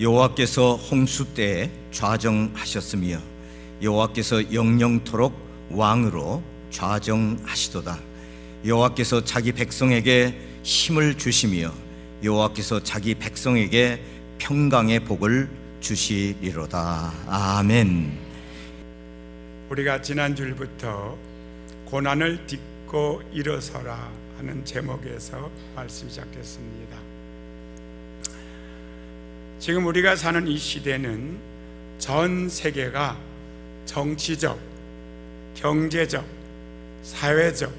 여호와께서 홍수 때에 좌정하셨으며 여호와께서 영영토록 왕으로 좌정하시도다. 여호와께서 자기 백성에게 힘을 주시며 여호와께서 자기 백성에게 평강의 복을 주시리로다. 아멘. 우리가 지난주부터 고난을 딛고 일어서라 하는 제목에서 말씀이 시작됐습니다. 지금 우리가 사는 이 시대는 전 세계가 정치적, 경제적, 사회적,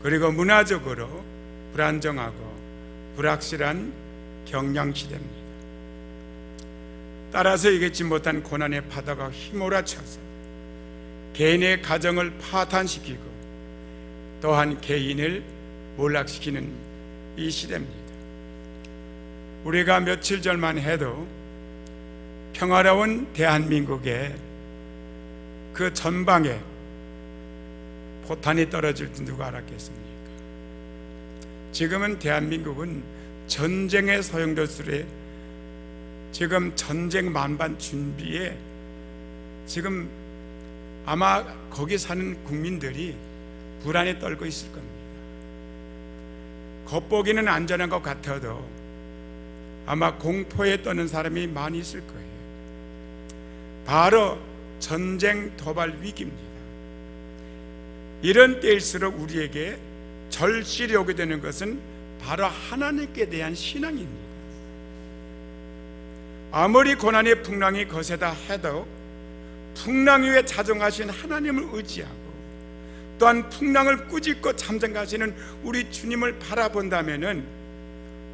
그리고 문화적으로 불안정하고 불확실한 경향시대입니다. 따라서 이기지 못한 고난의 바다가 휘몰아쳐서 개인의 가정을 파탄시키고 또한 개인을 몰락시키는 이 시대입니다. 우리가 며칠 전만 해도 평화로운 대한민국의 그 전방에 포탄이 떨어질 줄 누가 알았겠습니까? 지금은 대한민국은 전쟁에 소용돌 수레, 지금 전쟁 만반 준비에 지금 아마 거기 사는 국민들이 불안에 떨고 있을 겁니다. 겉보기는 안전한 것 같아도 아마 공포에 떠는 사람이 많이 있을 거예요. 바로 전쟁 도발 위기입니다. 이런 때일수록 우리에게 절실히 오게 되는 것은 바로 하나님께 대한 신앙입니다. 아무리 고난의 풍랑이 거세다 해도 풍랑 위에 자정하신 하나님을 의지하고 또한 풍랑을 꾸짖고 참전하시는 우리 주님을 바라본다면은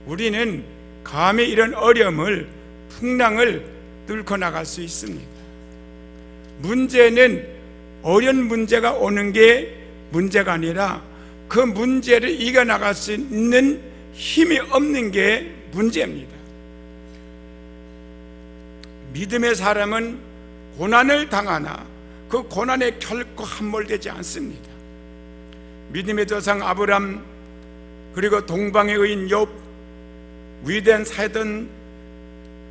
우리는 감히 이런 어려움을, 풍랑을 뚫고 나갈 수 있습니다. 문제는 어려운 문제가 오는 게 문제가 아니라 그 문제를 이겨나갈 수 있는 힘이 없는 게 문제입니다. 믿음의 사람은 고난을 당하나 그 고난에 결코 함몰되지 않습니다. 믿음의 조상 아브람, 그리고 동방의 의인 욥, 위대한 사도인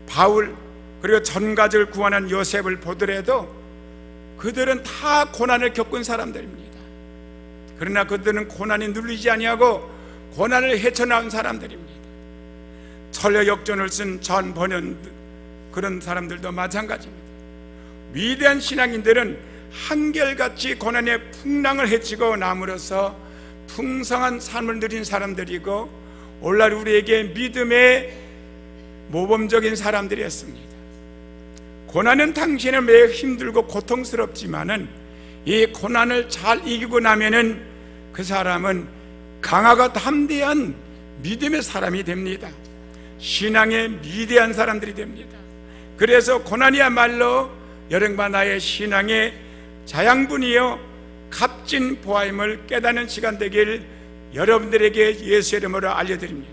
바울, 그리고 전가족을 구원한 요셉을 보더라도 그들은 다 고난을 겪은 사람들입니다. 그러나 그들은 고난이 눌리지 아니하고 고난을 헤쳐나온 사람들입니다. 철야 역전을 쓴 전 번연 그런 사람들도 마찬가지입니다. 위대한 신앙인들은 한결같이 고난의 풍랑을 헤치고 남으로써 풍성한 삶을 누린 사람들이고 오늘날 우리에게 믿음의 모범적인 사람들이었습니다. 고난은 당시에는 매우 힘들고 고통스럽지만은 이 고난을 잘 이기고 나면은 그 사람은 강하고 담대한 믿음의 사람이 됩니다. 신앙의 위대한 사람들이 됩니다. 그래서 고난이야말로 여러분과 나의 신앙의 자양분이요 값진 보화임을 깨닫는 시간 되길 여러분들에게 예수 이름으로 알려드립니다.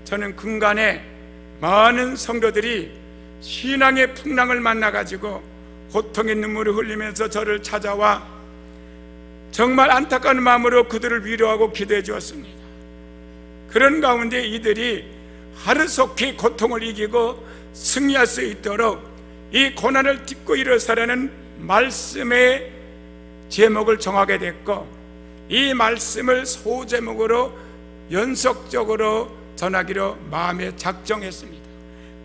저는 근간에 많은 성도들이 신앙의 풍랑을 만나가지고 고통의 눈물을 흘리면서 저를 찾아와 정말 안타까운 마음으로 그들을 위로하고 기도해 주었습니다. 그런 가운데 이들이 하루속히 고통을 이기고 승리할 수 있도록 이 고난을 딛고 일어서라는 말씀의 제목을 정하게 됐고 이 말씀을 소제목으로 연속적으로 전하기로 마음에 작정했습니다.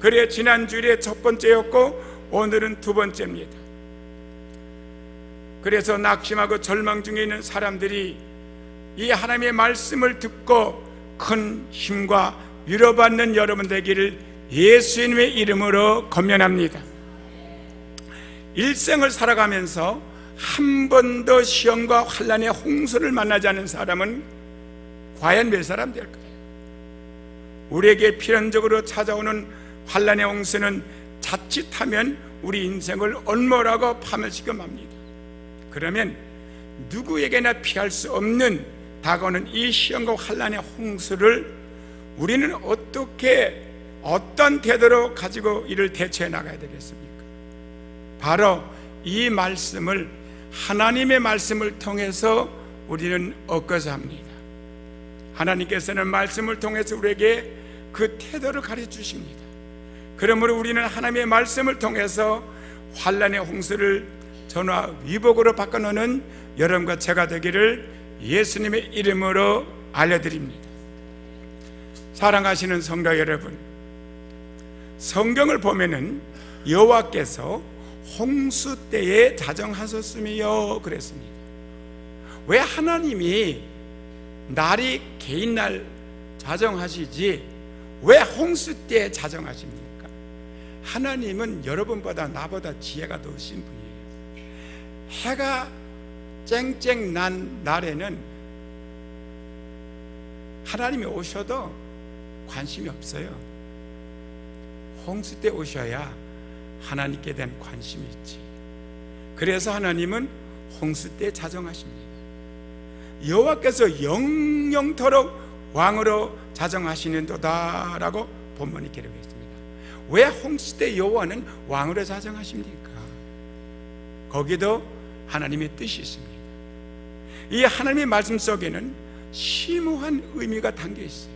그래 지난주일에 첫 번째였고 오늘은 두 번째입니다. 그래서 낙심하고 절망 중에 있는 사람들이 이 하나님의 말씀을 듣고 큰 힘과 위로받는 여러분 되기를 예수님의 이름으로 권면합니다. 일생을 살아가면서 한 번도 시험과 환난의 홍수를 만나지 않은 사람은 과연 몇 사람 될까요? 우리에게 필연적으로 찾아오는 환난의 홍수는 자칫하면 우리 인생을 온몰하고 파멸시켜 맙니다. 그러면 누구에게나 피할 수 없는 다가오는 이 시험과 환난의 홍수를 우리는 어떻게 어떤 태도로 가지고 이를 대처해 나가야 되겠습니까? 바로 이 말씀을 하나님의 말씀을 통해서 우리는 얻고자 합니다. 하나님께서는 말씀을 통해서 우리에게 그 태도를 가르쳐 주십니다. 그러므로 우리는 하나님의 말씀을 통해서 환난의 홍수를 전화 위복으로 바꿔놓는 여러분과 제가 되기를 예수님의 이름으로 알려드립니다. 사랑하시는 성도 여러분, 성경을 보면은 여호와께서 홍수 때에 자정하셨으며 그랬습니다. 왜 하나님이 날이 개인 날 자정하시지 왜 홍수 때에 자정하십니까? 하나님은 여러분보다 나보다 지혜가 더 크신 분이에요. 해가 쨍쨍 난 날에는 하나님이 오셔도 관심이 없어요. 홍수 때 오셔야 하나님께 대한 관심이 있지. 그래서 하나님은 홍수 때 자정하십니다. 여호와께서 영영토록 왕으로 자정하시는도다 라고 본문이 기록했습니다. 왜 홍수 때 여호와는 왕으로 자정하십니까? 거기도 하나님의 뜻이 있습니다. 이 하나님의 말씀 속에는 심오한 의미가 담겨 있어요.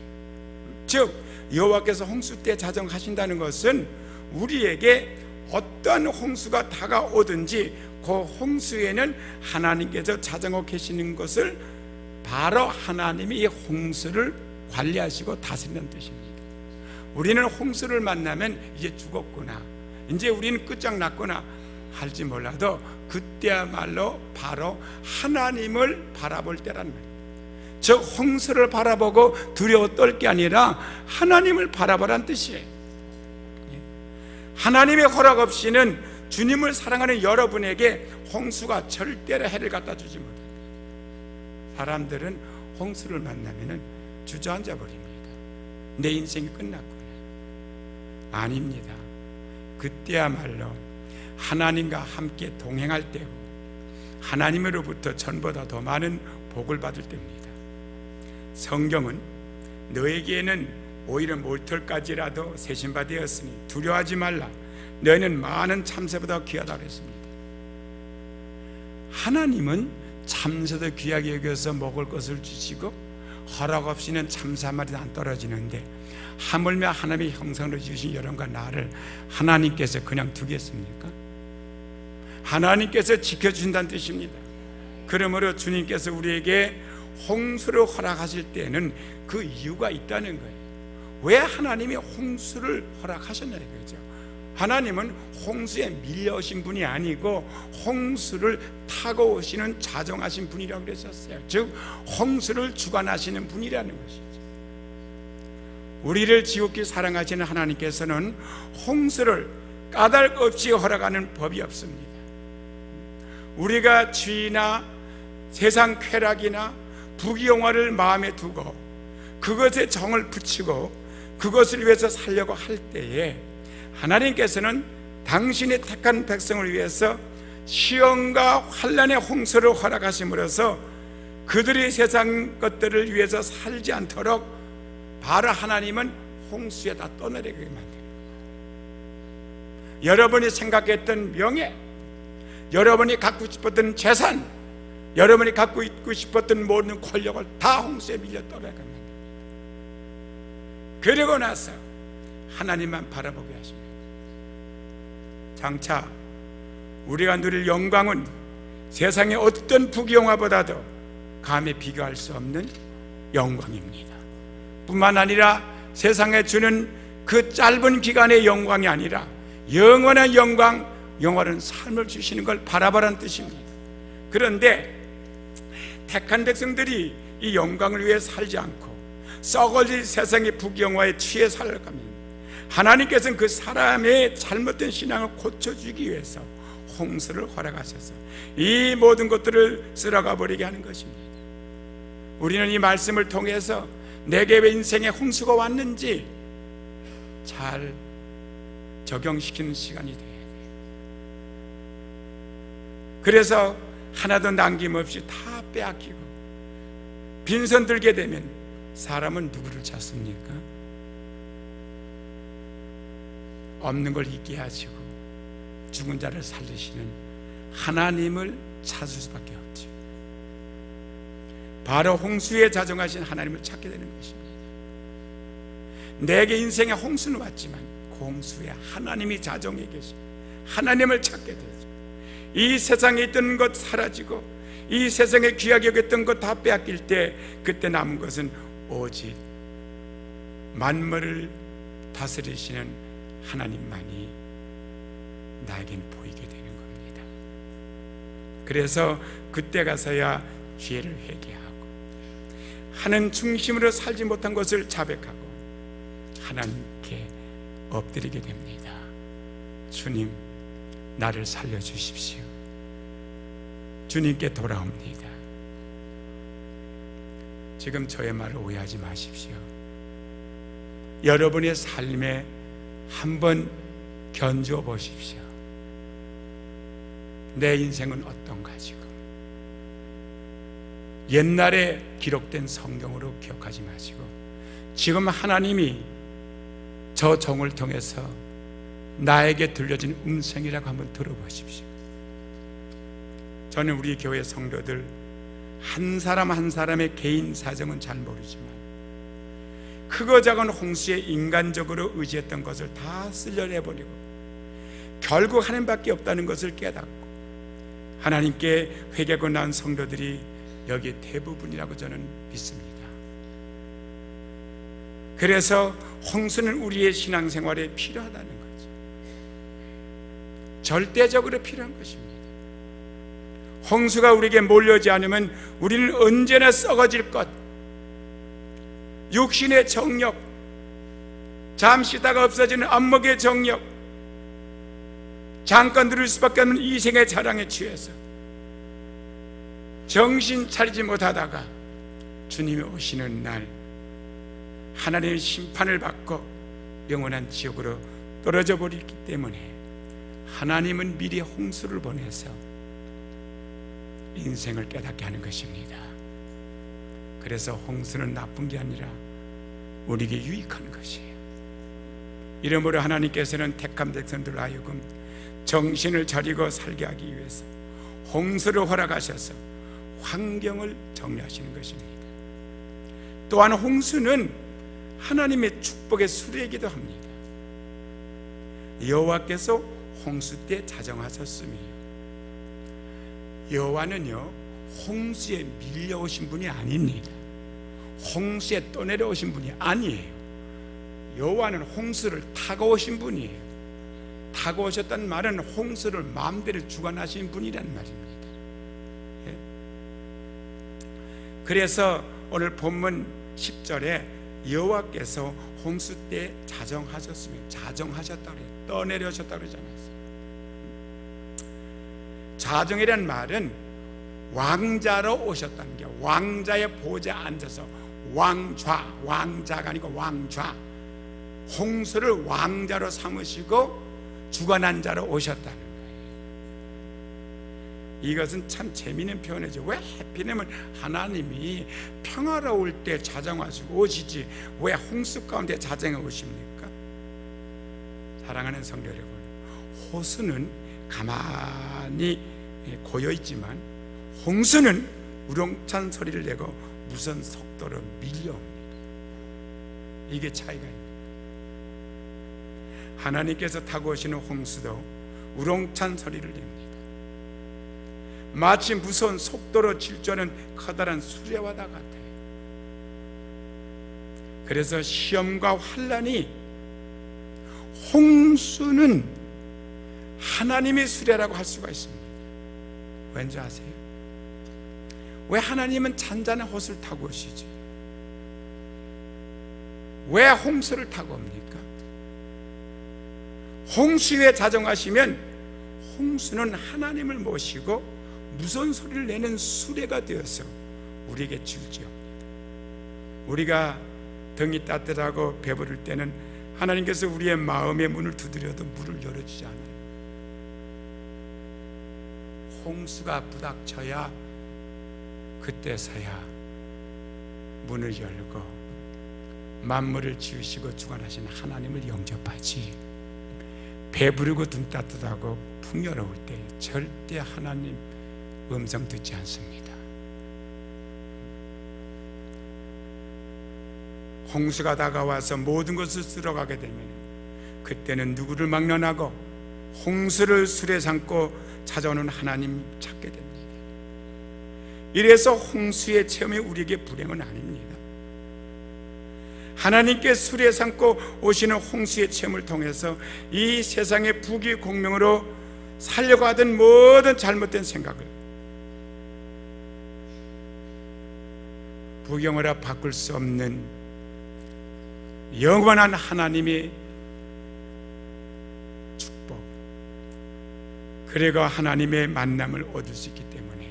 즉 여호와께서 홍수 때 자정하신다는 것은 우리에게 어떠한 홍수가 다가오든지 그 홍수에는 하나님께서 자정하고 계시는 것을 바로 하나님이 이 홍수를 관리하시고 다스리는 뜻입니다. 우리는 홍수를 만나면 이제 죽었구나, 이제 우리는 끝장났구나 할지 몰라도 그때야말로 바로 하나님을 바라볼 때란 말이에요. 즉 홍수를 바라보고 두려워 떨 게 아니라 하나님을 바라보란 뜻이에요. 하나님의 허락 없이는 주님을 사랑하는 여러분에게 홍수가 절대로 해를 갖다 주지 못합니다. 사람들은 홍수를 만나면 주저앉아 버립니다. 내 인생이 끝났구나. 아닙니다. 그때야말로 하나님과 함께 동행할 때고 하나님으로부터 전보다 더 많은 복을 받을 때입니다. 성경은 너에게는 오히려 몰털까지라도 세신바 되었으니 두려워하지 말라. 너희는 많은 참새보다 귀하다 그랬습니다. 하나님은 참새도 귀하게 여겨서 먹을 것을 주시고 허락 없이는 참새 한 마리도 안 떨어지는데 하물며 하나님의 형상으로 지으신 여러분과 나를 하나님께서 그냥 두겠습니까? 하나님께서 지켜주신다는 뜻입니다. 그러므로 주님께서 우리에게 홍수를 허락하실 때는 그 이유가 있다는 거예요. 왜 하나님이 홍수를 허락하셨냐 이거죠. 하나님은 홍수에 밀려오신 분이 아니고 홍수를 타고 오시는 자정하신 분이라고 그랬었어요. 즉 홍수를 주관하시는 분이라는 것이죠. 우리를 지극히 사랑하시는 하나님께서는 홍수를 까닭 없이 허락하는 법이 없습니다. 우리가 죄나 세상 쾌락이나 부귀영화를 마음에 두고 그것에 정을 붙이고 그것을 위해서 살려고 할 때에 하나님께서는 당신의 택한 백성을 위해서 시험과 환난의 홍수를 허락하심으로써 그들이 세상 것들을 위해서 살지 않도록 바로 하나님은 홍수에다 떠내리게 만듭니다. 여러분이 생각했던 명예, 여러분이 갖고 싶었던 재산, 여러분이 갖고 있고 싶었던 모든 권력을 다 홍수에 밀려 떠나게 만듭니다. 그리고 나서 하나님만 바라보게 하십니다. 장차 우리가 누릴 영광은 세상의 어떤 부귀영화보다도 감히 비교할 수 없는 영광입니다. 뿐만 아니라 세상에 주는 그 짧은 기간의 영광이 아니라 영원한 영광, 영원한 삶을 주시는 걸 바라보라는 뜻입니다. 그런데 택한 백성들이 이 영광을 위해 살지 않고 썩어질 세상의 부귀영화에 취해 살아갑니다. 하나님께서는 그 사람의 잘못된 신앙을 고쳐주기 위해서 홍수를 허락하셔서 이 모든 것들을 쓸어가 버리게 하는 것입니다. 우리는 이 말씀을 통해서 내게 왜 인생에 홍수가 왔는지 잘 적용시키는 시간이 돼야 돼요. 그래서 하나도 남김없이 다 빼앗기고 빈손 들게 되면 사람은 누구를 찾습니까? 없는 걸 있게 하시고 죽은 자를 살리시는 하나님을 찾을 수밖에 없죠. 바로 홍수에 자정하신 하나님을 찾게 되는 것입니다. 내게 인생의 홍수는 왔지만 그 홍수에 하나님이 자정해 계시, 하나님을 찾게 되죠. 이 세상에 있던 것 사라지고 이 세상에 귀하게 여겼던 것 다 빼앗길 때, 그때 남은 것은 오직 만물을 다스리시는 하나님만이 나에겐 보이게 되는 겁니다. 그래서 그때 가서야 죄를 회개하고 하는 중심으로 살지 못한 것을 자백하고 하나님께 엎드리게 됩니다. 주님, 나를 살려주십시오. 주님께 돌아옵니다. 지금 저의 말을 오해하지 마십시오. 여러분의 삶에 한번 견주어 보십시오. 내 인생은 어떤가? 지금 옛날에 기록된 성경으로 기억하지 마시고 지금 하나님이 저 종을 통해서 나에게 들려진 음성이라고 한번 들어보십시오. 저는 우리 교회 성도들 한 사람 한 사람의 개인 사정은 잘 모르지만 크고 작은 홍수에 인간적으로 의지했던 것을 다 쓸려내버리고 결국 하나님밖에 없다는 것을 깨닫고 하나님께 회개하고 난 성도들이 여기 대부분이라고 저는 믿습니다. 그래서 홍수는 우리의 신앙생활에 필요하다는 거죠. 절대적으로 필요한 것입니다. 홍수가 우리에게 몰려오지 않으면 우리는 언제나 썩어질 것, 육신의 정력, 잠시 있다가 없어지는 안목의 정력, 잠깐 누릴 수밖에 없는 이생의 자랑에 취해서 정신 차리지 못하다가 주님이 오시는 날 하나님의 심판을 받고 영원한 지옥으로 떨어져 버리기 때문에 하나님은 미리 홍수를 보내서 인생을 깨닫게 하는 것입니다. 그래서 홍수는 나쁜 게 아니라 우리에게 유익한 것이에요. 이러므로 하나님께서는 택한 백성들로 하여금 정신을 차리고 살게 하기 위해서 홍수를 허락하셔서 환경을 정리하시는 것입니다. 또한 홍수는 하나님의 축복의 수레이기도 합니다. 여호와께서 홍수 때 자정하셨음이에요. 여호와는요 홍수에 밀려오신 분이 아닙니다. 홍수에 떠내려오신 분이 아니에요. 여호와는 홍수를 타고 오신 분이에요. 타고 오셨다는 말은 홍수를 마음대로 주관하신 분이라는 말입니다. 그래서 오늘 본문 10절에 여호와께서 홍수 때 자정하셨으면, 자정하셨다고 해요. 떠내려오셨다고 그러잖아요. 자정이라는 말은 왕자로 오셨다는 게, 왕자의 보좌에 앉아서 왕좌, 왕자가 아니고 왕좌, 홍수를 왕자로 삼으시고 주관한 자로 오셨다는 거예요. 이것은 참 재미있는 표현이죠. 왜 하필이면 하나님이 평화로울 때 자정하시고 오시지 왜 홍수 가운데 자정해 오십니까? 사랑하는 성도 여러분, 호수는 가만히 고여있지만 홍수는 우렁찬 소리를 내고 무선 속도로 밀려옵니다. 이게 차이가 있습니다. 하나님께서 타고 오시는 홍수도 우렁찬 소리를 냅니다. 마치 무서운 속도로 질주하는 커다란 수레와다 같아요. 그래서 시험과 환난이, 홍수는 하나님의 수레라고 할 수가 있습니다. 왠지 아세요? 왜 하나님은 잔잔한 호수를 타고 오시지? 왜 홍수를 타고 옵니까? 홍수에 자정하시면 홍수는 하나님을 모시고 무서운 소리를 내는 수레가 되어서 우리에게 질주합니다. 우리가 등이 따뜻하고 배부를 때는 하나님께서 우리의 마음의 문을 두드려도 문을 열어주지 않아요. 홍수가 부닥쳐야 그때서야 문을 열고 만물을 지으시고 주관하신 하나님을 영접하지, 배부르고 등 따뜻하고 풍요로울 때 절대 하나님 음성 듣지 않습니다. 홍수가 다가와서 모든 것을 쓸어가게 되면 그때는 누구를 막론하고 홍수를 수레 삼고 찾아오는 하나님 찾게 됩니다. 이래서 홍수의 체험이 우리에게 불행은 아닙니다. 하나님께 수레 삼고 오시는 홍수의 체험을 통해서 이 세상의 부귀공명으로 살려고 하던 모든 잘못된 생각을 부경으로 바꿀 수 없는 영원한 하나님의 축복, 그리고 하나님의 만남을 얻을 수 있기 때문에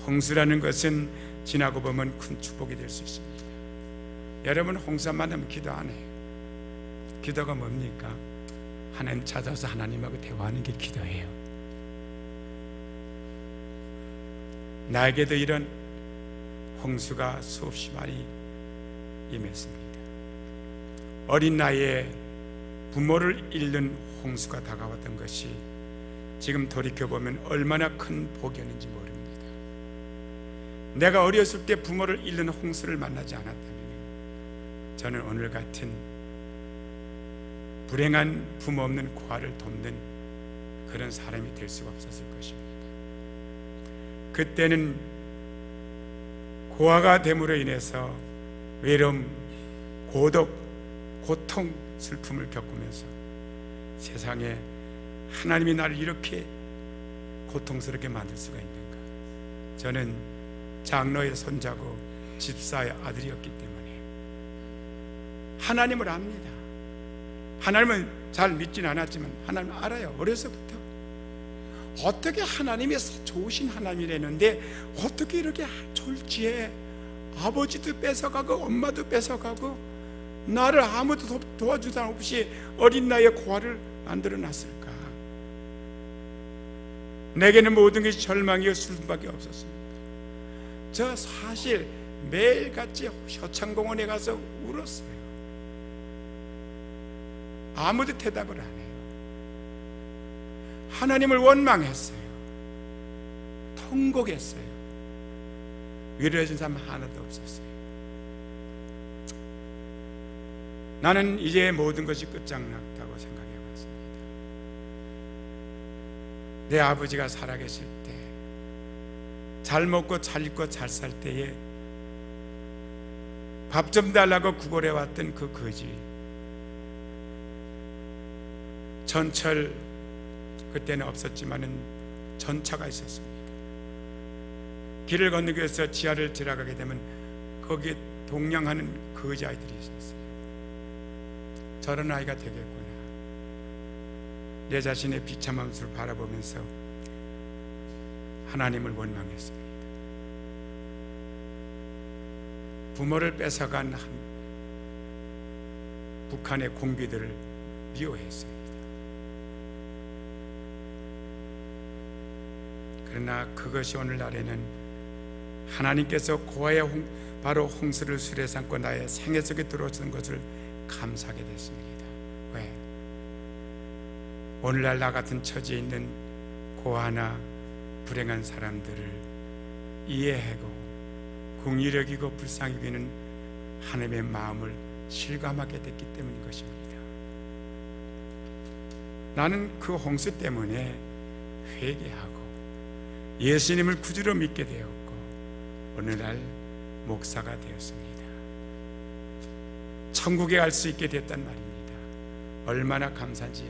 홍수라는 것은 지나고 보면 큰 축복이 될 수 있습니다. 여러분, 홍수 만나면 기도 안 해요. 기도가 뭡니까? 하나님 찾아서 하나님하고 대화하는 게 기도예요. 나에게도 이런 홍수가 수없이 많이 임했습니다. 어린 나이에 부모를 잃는 홍수가 다가왔던 것이 지금 돌이켜보면 얼마나 큰 복이었는지 모릅니다. 내가 어렸을 때 부모를 잃는 홍수를 만나지 않았다면 저는 오늘 같은 불행한 부모 없는 고아를 돕는 그런 사람이 될 수가 없었을 것입니다. 그때는 고아가 됨으로 인해서 외로움, 고독, 고통, 슬픔을 겪으면서 세상에 하나님이 나를 이렇게 고통스럽게 만들 수가 있는가. 저는 장로의 손자고 집사의 아들이었기 때문에 하나님을 압니다. 하나님은 잘 믿지는 않았지만 하나님 알아요. 어려서부터 어떻게 하나님이 좋으신 하나님이라는데 어떻게 이렇게 졸지에 아버지도 뺏어가고 엄마도 뺏어가고 나를 아무도 도와주는 사람 없이 어린 나이에 고아를 만들어놨을까. 내게는 모든 것이 절망이요 슬픔밖에 없었습니다. 저 사실 매일같이 효창공원에 가서 울었어요. 아무도 대답을 안 해요. 하나님을 원망했어요. 통곡했어요. 위로해준 사람 하나도 없었어요. 나는 이제 모든 것이 끝장났다고 생각해 봤습니다. 내 아버지가 살아계실 때, 잘 먹고 잘 입고 잘 살 때에 밥 좀 달라고 구걸해 왔던 그 거지, 전철 그때는 없었지만은 전차가 있었습니다. 길을 건너기 위해서 지하를 지나가게 되면 거기에 동냥하는 거지 아이들이 있었어요. 저런 아이가 되겠구나. 내 자신의 비참한 모습을 바라보면서 하나님을 원망했습니다. 부모를 뺏어간 북한의 공비들을 미워했습니다. 그러나 그것이 오늘날에는 하나님께서 고아의 바로 홍수를 수레 삼고 나의 생애 속에 들어오시는 것을 감사하게 됐습니다. 왜? 오늘날 나 같은 처지에 있는 고아나 불행한 사람들을 이해하고 긍휼히 여기고 불쌍히 여기는 하나님의 마음을 실감하게 됐기 때문인 것입니다. 나는 그 홍수 때문에 회개하고 예수님을 구주로 믿게 되었고 오늘날 목사가 되었습니다. 천국에 갈 수 있게 됐단 말입니다. 얼마나 감사한지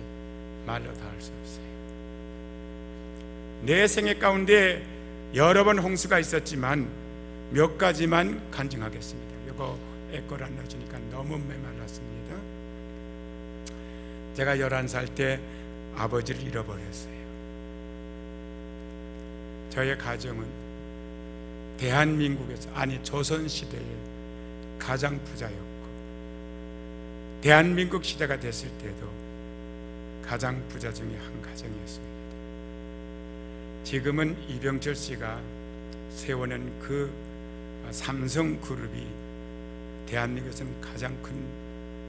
말로 다 할 수 없어요. 내 생애 가운데 여러 번 홍수가 있었지만 몇 가지만 간증하겠습니다. 이거 에코를 안 넣어주니까 너무 메말랐습니다. 제가 11살 때 아버지를 잃어버렸어요. 저의 가정은 대한민국에서, 아니 조선시대에 가장 부자였고 대한민국 시대가 됐을 때도 가장 부자 중에 한 가정이었습니다. 지금은 이병철 씨가 세우는 그 삼성그룹이 대한민국에서는 가장 큰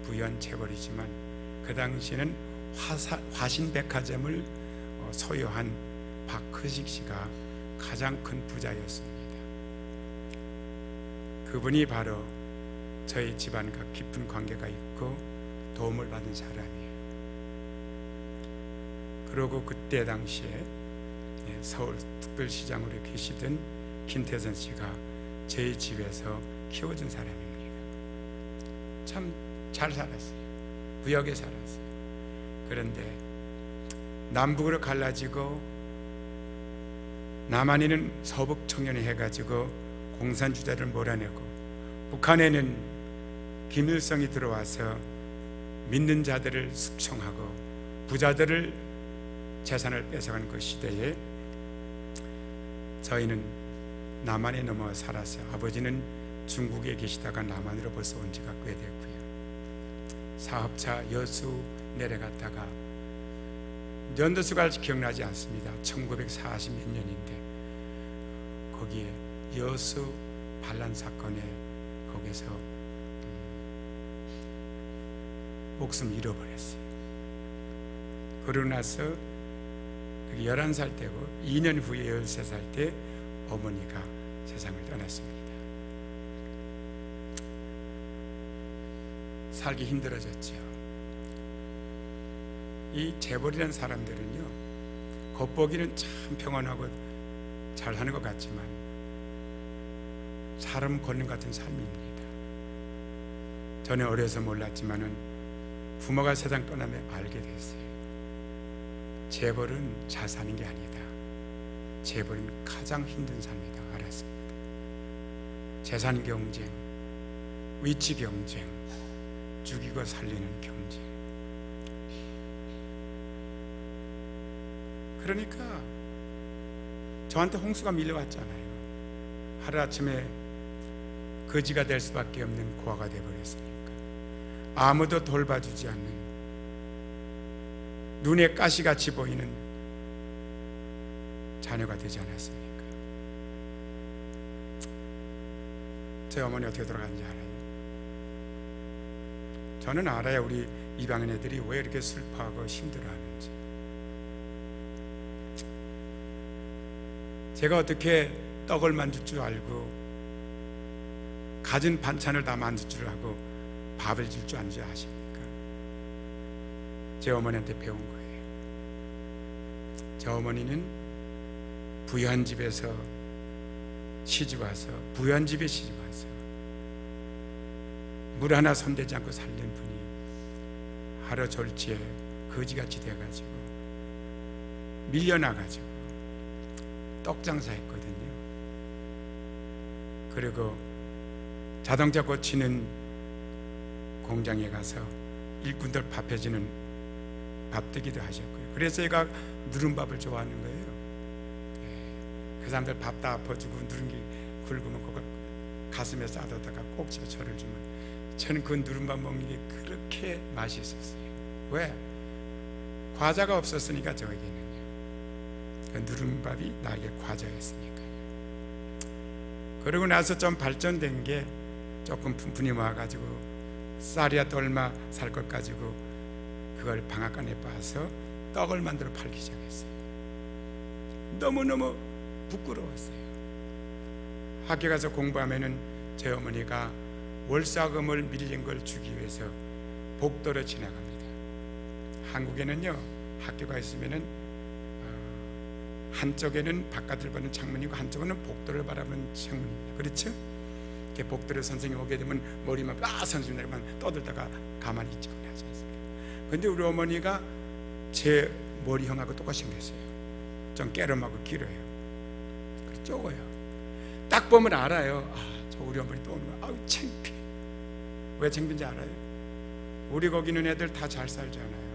부유한 재벌이지만 그 당시에는 화신백화점을 소유한 박허식 씨가 가장 큰 부자였습니다. 그분이 바로 저희 집안과 깊은 관계가 있고 도움을 받은 사람이에요. 그리고 그때 당시에 서울 특별시장으로 계시던 김태선 씨가 저희 집에서 키워준 사람입니다. 참 잘 살았어요. 부역에 살았어요. 그런데 남북으로 갈라지고 남한에는 서북 청년이 해가지고 공산주의자를 몰아내고, 북한에는 김일성이 들어와서 믿는 자들을 숙청하고 부자들을 재산을 뺏어간 그 시대에 저희는 남한에 넘어 살았어요. 아버지는 중국에 계시다가 남한으로 벌써 온 지가 꽤 됐고요. 사업차 여수 내려갔다가 연도수가 기억나지 않습니다. 1940 몇 년인데 거기에 여수 반란 사건에 거기서 목숨 잃어버렸어요. 그러고 나서 11살 때고 2년 후에 13살 때 어머니가 세상을 떠났습니다. 살기 힘들어졌죠. 이 재벌이라는 사람들은요, 겉보기는 참 평안하고 잘 사는 것 같지만 사람 걷는 같은 삶입니다. 전에 어려서 몰랐지만은 부모가 세상 떠나면 알게 됐어요. 재벌은 잘 사는 게 아니다. 재벌은 가장 힘든 삶이다 알았습니다. 재산 경쟁, 위치 경쟁, 죽이고 살리는 경쟁. 그러니까 저한테 홍수가 밀려왔잖아요. 하루아침에 거지가 될 수밖에 없는 고아가 되어버렸으니까, 아무도 돌봐주지 않는, 눈에 가시같이 보이는 자녀가 되지 않았습니까? 제 어머니 어떻게 돌아간지 알아요? 저는 알아요. 우리 이방인 애들이 왜 이렇게 슬퍼하고 힘들어하는지. 제가 어떻게 떡을 만질 줄 알고 가진 반찬을 다 만질 줄 알고 밥을 질 줄 아는지 아십니까? 제 어머니한테 배운 거예요. 제 어머니는 부유한 집에서 시집와서, 부유한 집에 시집와서 물 하나 손대지 않고 살린 분이 하루 졸지에 거지같이 돼가지고 밀려나가지고 떡장사 했거든요. 그리고 자동차 고치는 공장에 가서 일꾼들 밥 해주는 밥뜨기도 하셨고요. 그래서 얘가 누른밥을 좋아하는 거예요. 그 사람들 밥 다 엎어주고 누룽지 굵으면 그거 가슴에 싸다가 꼭 집에 저를 주면 저는 그 누른밥 먹는 게 그렇게 맛있었어요. 왜? 과자가 없었으니까 저에게는요. 그 누른밥이 나에게 과자였으니까요. 그러고 나서 좀 발전된 게 조금 분이 모아가지고 쌀이야 또 얼마 살 것 가지고 그걸 방앗간에 빠서 떡을 만들어 팔기 시작했어요. 너무너무 부끄러웠어요. 학교 가서 공부하면은 제 어머니가 월사금을 밀린 걸 주기 위해서 복도로 지나갑니다. 한국에는요, 학교가 있으면은 한쪽에는 바깥을 보는 창문이고 한쪽은 복도를 바라보는 창문입니다. 그렇죠? 이렇게 복도로 선생님 오게 되면 머리만 선생님 내려만 떠들다가 가만히 있지 않습니까? 근데 우리 어머니가 제 머리형하고 똑같이 생겼어요. 좀 깨름하고 길어요. 그리고 쪼고요. 딱 보면 알아요. 저 우리 어머니 또 오는 거. 창피해. 왜 창피한지 알아요? 우리 거기 있는 애들 다 잘 살잖아요.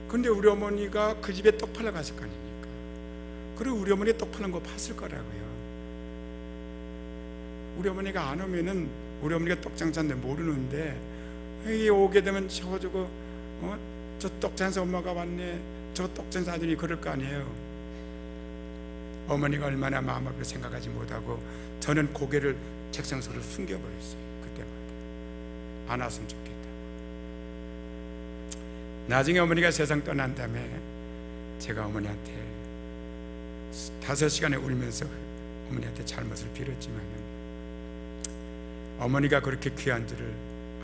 근데 우리 어머니가 그 집에 떡 팔러 갔을 거 아닙니까? 그리고 우리 어머니 떡 파는 거 봤을 거라고요. 우리 어머니가 안 오면은 우리 어머니가 떡장사인데 모르는데 여기 오게 되면 저거 저 떡장사 엄마가 왔네, 저 떡장사 아들이 그럴 거 아니에요. 어머니가 얼마나 마음 아프게 생각하지 못하고 저는 고개를 책상 속으로 숨겨버렸어요. 그때마다 안 왔으면 좋겠다고. 나중에 어머니가 세상 떠난 다음에 제가 어머니한테 5시간에 울면서 어머니한테 잘못을 빌었지만 어머니가 그렇게 귀한 줄을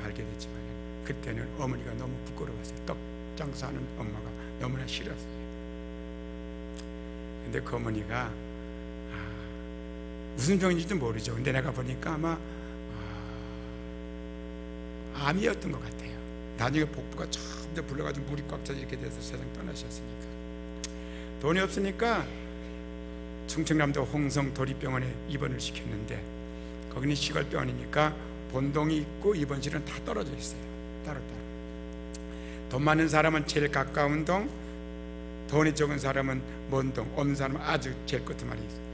알게 됐지만 그때는 어머니가 너무 부끄러웠어요. 떡 장사하는 엄마가 너무나 싫었어요. 근데 그 어머니가 무슨 병인지도 모르죠. 근데 내가 보니까 아마 암이었던 것 같아요. 나중에 복부가 점점 불러가지고 물이 꽉 차서 이렇게 돼서 세상 떠나셨으니까. 돈이 없으니까 충청남도 홍성 도립병원에 입원을 시켰는데, 거기는 시골병원이니까 본동이 있고 입원실은 다 떨어져 있어요. 따로따로. 돈 많은 사람은 제일 가까운 동, 돈이 적은 사람은 먼 동, 없는 사람은 아주 제일 끝말이 있어요.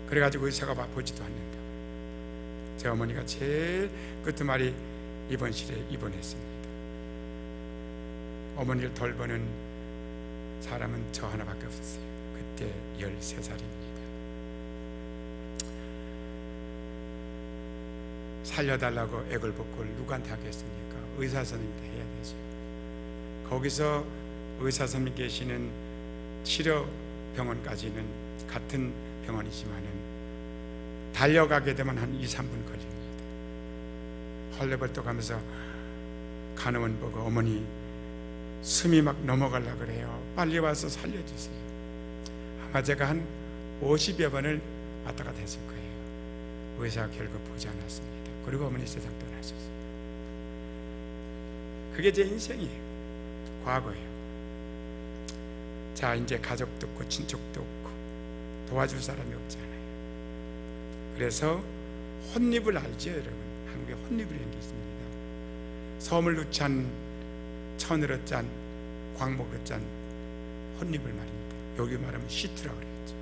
그래가지고 의사가 보지도 않는다. 제 어머니가 제일 끝말이 입원실에 입원했습니다. 어머니를 돌보는 사람은 저 하나밖에 없었어요. 그때 13살입니다. 살려달라고 애걸복걸 누구한테 하겠습니까? 의사 선생님한테 해야 되죠. 거기서 의사 선생님 계시는 치료병원까지는 같은 병원이지만은 달려가게 되면 한 2-3분 걸립니다. 헐레벌떡 하면서 간호원 보고 어머니 숨이 막 넘어가려고 그래요. 빨리 와서 살려주세요. 아마 제가 한 50여 번을 왔다가 됐을 거예요. 의사가 결국 보지 않았습니다. 그리고 어머니 세상 떠나셨어요. 그게 제 인생이에요. 과거예요. 자, 이제 가족도 없고 친척도 없고 도와줄 사람이 없잖아요. 그래서 혼립을 알죠, 여러분? 한국에 혼립이라는 게 있습니다. 섬을 누찬, 천으로 짠, 광목으로 짠 혼립을 말입니다. 여기 말하면 시트라고 그랬죠.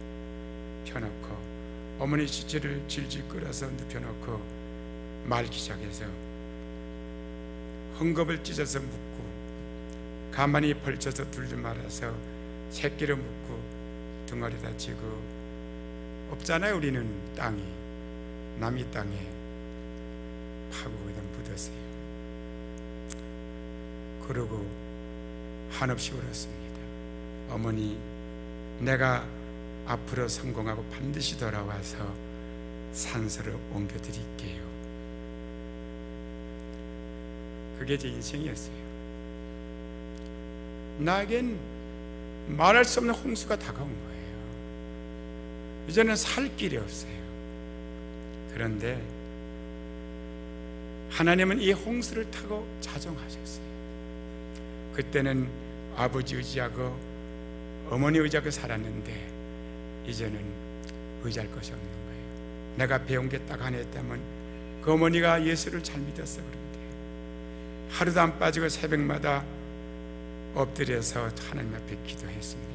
펴놓고 어머니 시체를 질질 끌어서 눕혀놓고 말기 시작해서 헝겊을 찢어서 묶고 가만히 벌쳐서 둘둘 말아서 새끼를 묶고 등어리다 지고, 없잖아요. 우리는 땅이 남의 땅에 파고 거기다 묻었어요. 그러고 한없이 울었습니다. 어머니, 내가 앞으로 성공하고 반드시 돌아와서 산소를 옮겨드릴게요. 그게 제 인생이었어요. 나에겐 말할 수 없는 홍수가 다가온 거예요. 이제는 살 길이 없어요. 그런데 하나님은 이 홍수를 타고 자정하셨어요. 그때는 아버지 의지하고 어머니 의지하고 살았는데 이제는 의지할 것이 없는 거예요. 내가 배운 게 딱 하나 있다면 그 어머니가 예수를 잘 믿었어. 그런데 하루도 안 빠지고 새벽마다 엎드려서 하나님 앞에 기도했습니다.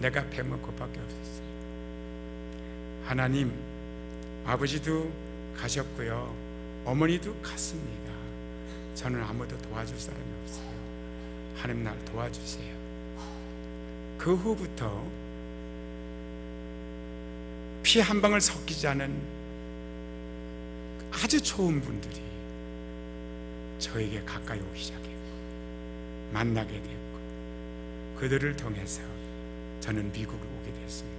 내가 배운 것밖에 없었어요. 하나님, 아버지도 가셨고요, 어머니도 갔습니다. 저는 아무도 도와줄 사람이 없어요. 하나님, 날 도와주세요. 그 후부터 피 한 방울 섞이지 않은 아주 좋은 분들이 저에게 가까이 오기 시작했고 만나게 됐고, 그들을 통해서 저는 미국을 오게 됐습니다.